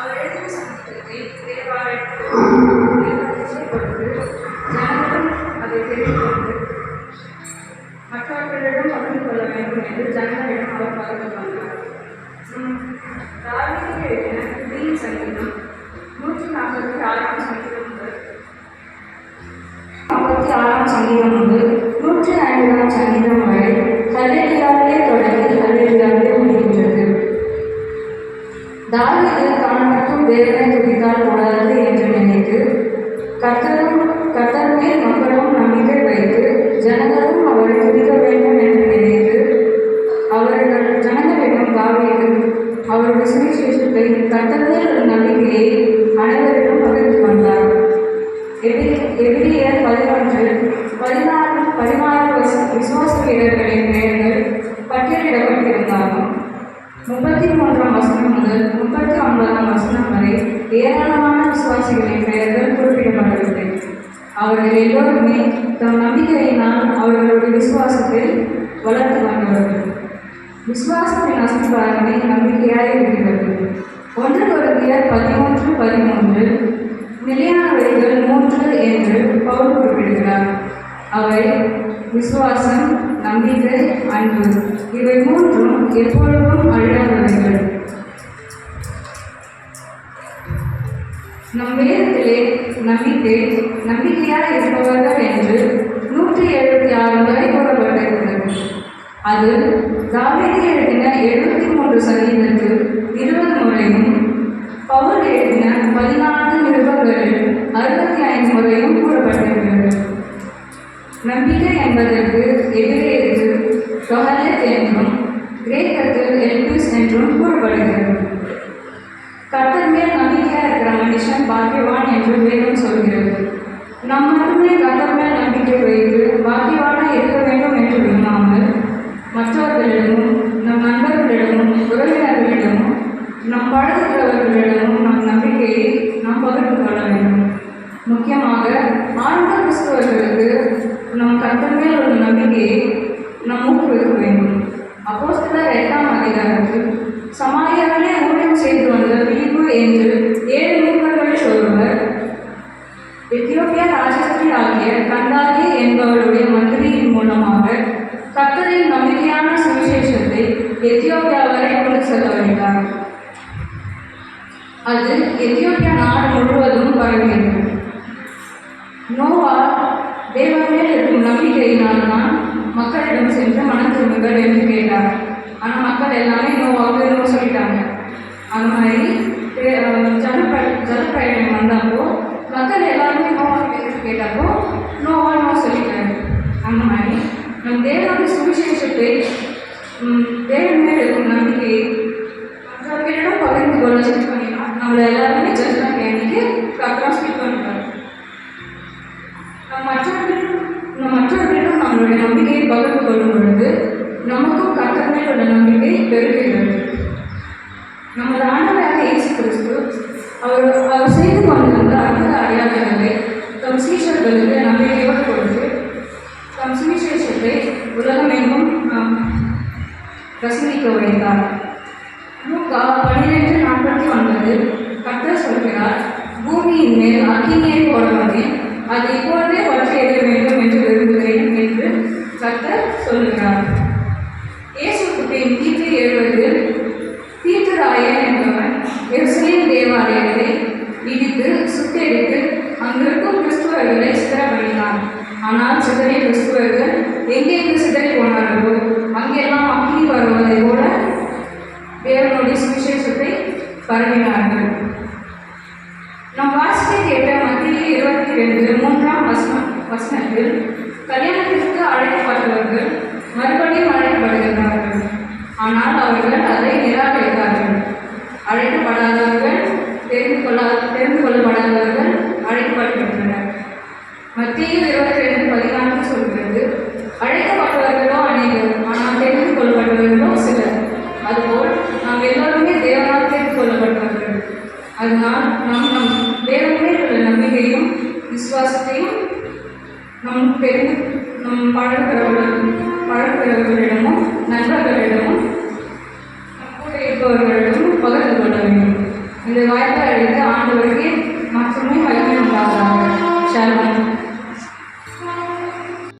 அவர் எழுதிய சங்கீதத்தை தேவாலயத்தில் கொடுத்து ஜனங்களும் அதை தெரிந்து கொண்டு மற்றவர்களிடம் பகிர்ந்து கொள்ள வேண்டும் என்று ஜனங்களிடம் அவர் பகிர்ந்து கொண்டார். தாவீது எழுதின புதிய சங்கீதம் 146 சங்கீதம் முதல் 56 சங்கீதம் முதல் 150 சங்கீதம் வரை ஹல்லேலூயாவிலே தொடங்கி ஹல்லேலூயாவிலே முடிகின்றது. தாவீது தான் மட்டும் தேவனை துதித்தால் கூடாது என்று நினைத்து கர்த்தர் மேல் மக்களும் நம்பிக்கை வைத்து ஜனங்களும் அவரை துதிக்க வேண்டும் என்று நினைத்து ஜனங்களிடம் தாவீது அவருடைய சுவிசேஷத்தை கர்த்தர் மேல் ஒரு நம்பிக்கையை அனைவரிடம் பகிர்ந்து கொண்டார். எபிரேயர் 11:16 விசுவாச வீரர்களின் பெயர்கள் பட்டியலிடப்பட்டிருந்தாலும் 33 வசனம் முதல் 39 வசனம் வரை ஏராளமான விசுவாசிகளின் பெயர்கள் குறிப்பிடப்படவில்லை. அவர்கள் எல்லோருமே தம் நம்பிக்கையினால் அவர்களுடைய விசுவாசத்தை வளர்த்து வந்தவர்கள். விசுவாசத்தின் அஸ்திபாரமே நம்பிக்கையாக இருக்கிறது. 1 கொரிந்தியர் 13:13 நிலையானவைகள் 3 என்று பவுல் குறிப்பிடுகிறார். அவை விசுவாசம், நம்பிக்கை, அன்பு. இவை 3ம் எப்பொழுதும் அழியாதவைகள். நம் வேதத்திலே நம்பிக்கையாக இருப்பவர்கள் என்று 176 முறை கூறப்பட்டிருக்கிறது. அது தாவீது எழுதின 73 சங்கீதத்தில் 20 முறையும் பவுல் எழுதின 14 நிருபங்களில் 65 முறையும் கூறப்பட்டிருக்கிறது. நம்பிக்கை என்பதற்கு எபிரேயத்தில் டொஹலெத் என்றும் கிரேக்கத்தில் எல்பிஸ் என்றும் கூறப்படுகிறது. கர்த்தர் மேல் நம்பிக்கையாக இருக்கிற மனுஷன் பாக்கியவான் என்று வேதம் சொல்கிறது. நாம் மட்டுமே கர்த்தர் மேல் நம்பிக்கை வைத்து பாக்கியவானாக இருக்க வேண்டும் என்று விரும்பாமல் மற்றவர்களிடமும் நம் நண்பர்களிடமும் உறவினர்களிடமும் நம் பழகுகிறவர்களிடமும் நம் நம்பிக்கையை நாம் பகிர்ந்து கொள்ள வேண்டும். முக்கியமாக ஆழ்ந்த கிறிஸ்தவர்களுக்கு நம் கர்த்தர் மேல் உள்ள நம்பிக்கையை நாம் ஊக்குவிக்க வேண்டும். அப்போஸ்தலர் 8ஆம் அதிகாரத்தில் சமாரியாவிலே ஊழியம் செய்து வந்த பிலிப்பு என்று 7 மூப்பர்களில் ஒருவர் எத்தியோப்பியா ராஜஸ்திரி ஆகிய கந்தாகே என்பவருடைய மந்திரியின் மூலமாக கர்த்தரின் நம்பிக்கையான சுவிசேஷத்தை எத்தியோப்பியா வரை கொண்டு செல்ல வைத்தார். அது எத்தியோப்பியா நாடு முழுவதும் பரவியது. நோவா தேவன் மேல் இருக்கும் நம்பிக்கையினால் தான் மக்களிடம் சென்று மனம் திரும்புங்கள் என்று கேட்டார். ஆனால் மக்கள் எல்லாமே நோவாவுக்கு சொல்லிட்டாங்க. அந்த மாதிரி ஜலப்பயணம் வந்தப்போ மக்கள் எல்லாருமே நோவாவுக்கு கேட்டப்போ நோ சொல்லிட்டாரு. அந்த மாதிரி நம் தேவனுடைய சுவிசேஷத்தை தேவன் மேல் இருக்கும் நம்பிக்கையை மற்றவர்களிடம் பகிர்ந்து கொள்ள செஞ்சு பண்ணினா நம்மளை எல்லாருமே ஜட்ஜ்மெண்ட் அன்னைக்கு கரெக்டாக ஸ்பீக் பண்ணுறாங்க. மற்றவர்களிடம் நம்மளுடைய நம்பிக்கையை பகிர்ந்து கொள்ளும் பொழுது நமக்கும் கர்த்தர் மேல் உள்ள நம்பிக்கை பெருகுகிறது. நமது ஆண்டவராக இயேசு கிறிஸ்து அவர் செய்து கொண்டிருந்த அற்புத அடையாளங்களை தம் சீஷர்களுக்கு நம்பிக்கையோடு கொடுத்து தம் சுவிசேஷத்தை உலகமெங்கும் பிரசங்கிக்க வைத்தார். லூக்கா 12:49 கர்த்தர் சொல்கிறார், பூமியின் மேல் அக்கினியை போடுவதே அது இப்பொழுதே பற்றி எறிய வேண்டும் என்று விரும்புகிறேன் என்று கர்த்தர் சொல்கிறார். இயேசுக்கு பின் கிபி 70 தீத்துராயன் என்பவன் எருசலேம் தேவாலயத்தை இடித்து சுட்டெரித்து அங்கிருக்கும் கிறிஸ்துவர்களை சிதறடித்தான். ஆனால் சிதறிய கிறிஸ்துவர்கள் எங்கெங்கு சிதறி போனார்களோ அங்கெல்லாம் அக்கினி வருவதை போல தேவனுடைய சுவிசேஷத்தை பரவினார்கள். நம் வாசிக்க கேட்ட மத்திய 22:3 வசனத்தில் கல்யாணத்திற்கு அழைக்கப்பட்டவர்கள் மறுபடியும் அழைக்கப்படுகிறார்கள். ஆனால் அவர்கள் அதை நிராகரித்தார்கள். அழைக்கப்படாதவர்கள் தெரிந்து கொள்ளப்படாதவர்கள் அழைக்கப்படுகின்றனர். மத்திய 22:14 சொல்கிறது, அழைக்கப்பட்டவர்களோ அநேகர், ஆனால் தெரிந்து கொள்ளப்பட்டவர்களோ சிலர். அதுபோல் நாம் எல்லோருமே தேவனால் தெரிந்து கொள்ளப்பட்டவர்கள். அதனால் நம் தேவனே உள்ள நம்பிக்கையும் விசுவாசத்தையும் நம் பழகிறவர்களிடமும் நண்பர்களிடமும் கூட இருப்பவர்களிடமும் பகிர்ந்து கொள்ள வேண்டும். இந்த வாய்ப்பை அளித்து ஆண்டவருக்கு மட்டுமே மகிமை உண்டாகிறாங்க. ஷாலோம்.